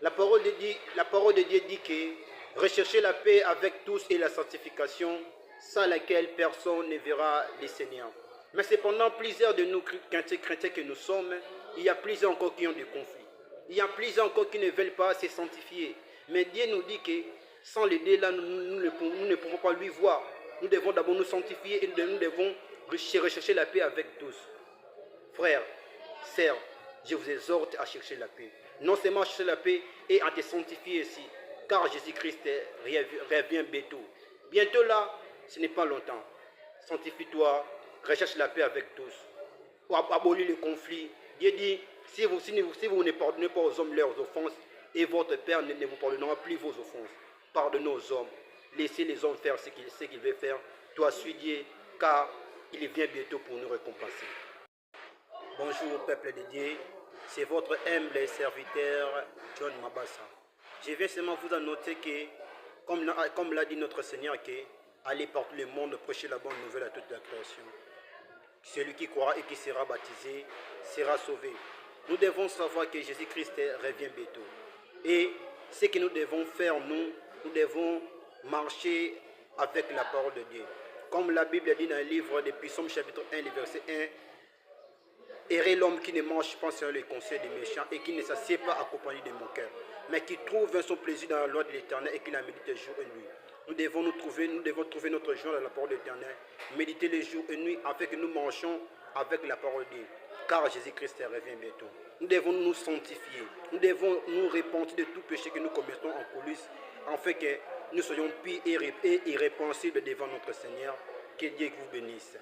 La parole de Dieu dit que recherchez la paix avec tous et la sanctification, sans laquelle personne ne verra le Seigneur. Mais cependant, plusieurs de nous chrétiens que nous sommes, il y a plusieurs encore qui ont des conflits. Il y a plusieurs encore qui ne veulent pas se sanctifier. Mais Dieu nous dit que sans l'aider là, nous ne pouvons pas lui voir. Nous devons d'abord nous sanctifier et nous devons rechercher la paix avec tous. Frères, sœurs, je vous exhorte à chercher la paix. Non seulement à chercher la paix et à te sanctifier aussi, car Jésus-Christ revient bientôt. Bientôt là, ce n'est pas longtemps. Sanctifie-toi, recherche la paix avec tous. Pour abolir les conflits. Dieu dit, si vous ne pardonnez pas aux hommes leurs offenses, et votre Père ne vous pardonnera plus vos offenses. Pardonnez aux hommes. Laissez les hommes faire ce qu'ils veulent faire. Toi, suis Dieu, car il vient bientôt pour nous récompenser. Bonjour, peuple de Dieu. C'est votre humble serviteur, John Mabassa. Je viens seulement vous annoncer que, comme l'a dit notre Seigneur, que allez partout le monde prêcher la bonne nouvelle à toute la création. Celui qui croira et qui sera baptisé sera sauvé. Nous devons savoir que Jésus-Christ revient bientôt. Et ce que nous devons faire, nous devons marcher avec la parole de Dieu. Comme la Bible dit dans le livre de Psaume chapitre 1, verset 1, errez l'homme qui ne marche pas selon les conseils des méchants et qui ne s'assied pas accompagné de mon cœur, mais qui trouve son plaisir dans la loi de l'Éternel et qui la médite jour et nuit. Nous devons trouver notre joie dans la parole de l'Éternel, méditer les jours et nuit afin que nous marchions avec la parole de Dieu. Car Jésus-Christ revient bientôt. Nous devons nous sanctifier. Nous devons nous repentir de tout péché que nous commettons en coulisses, afin que nous soyons purs et irrépréhensibles devant notre Seigneur. Que Dieu vous bénisse.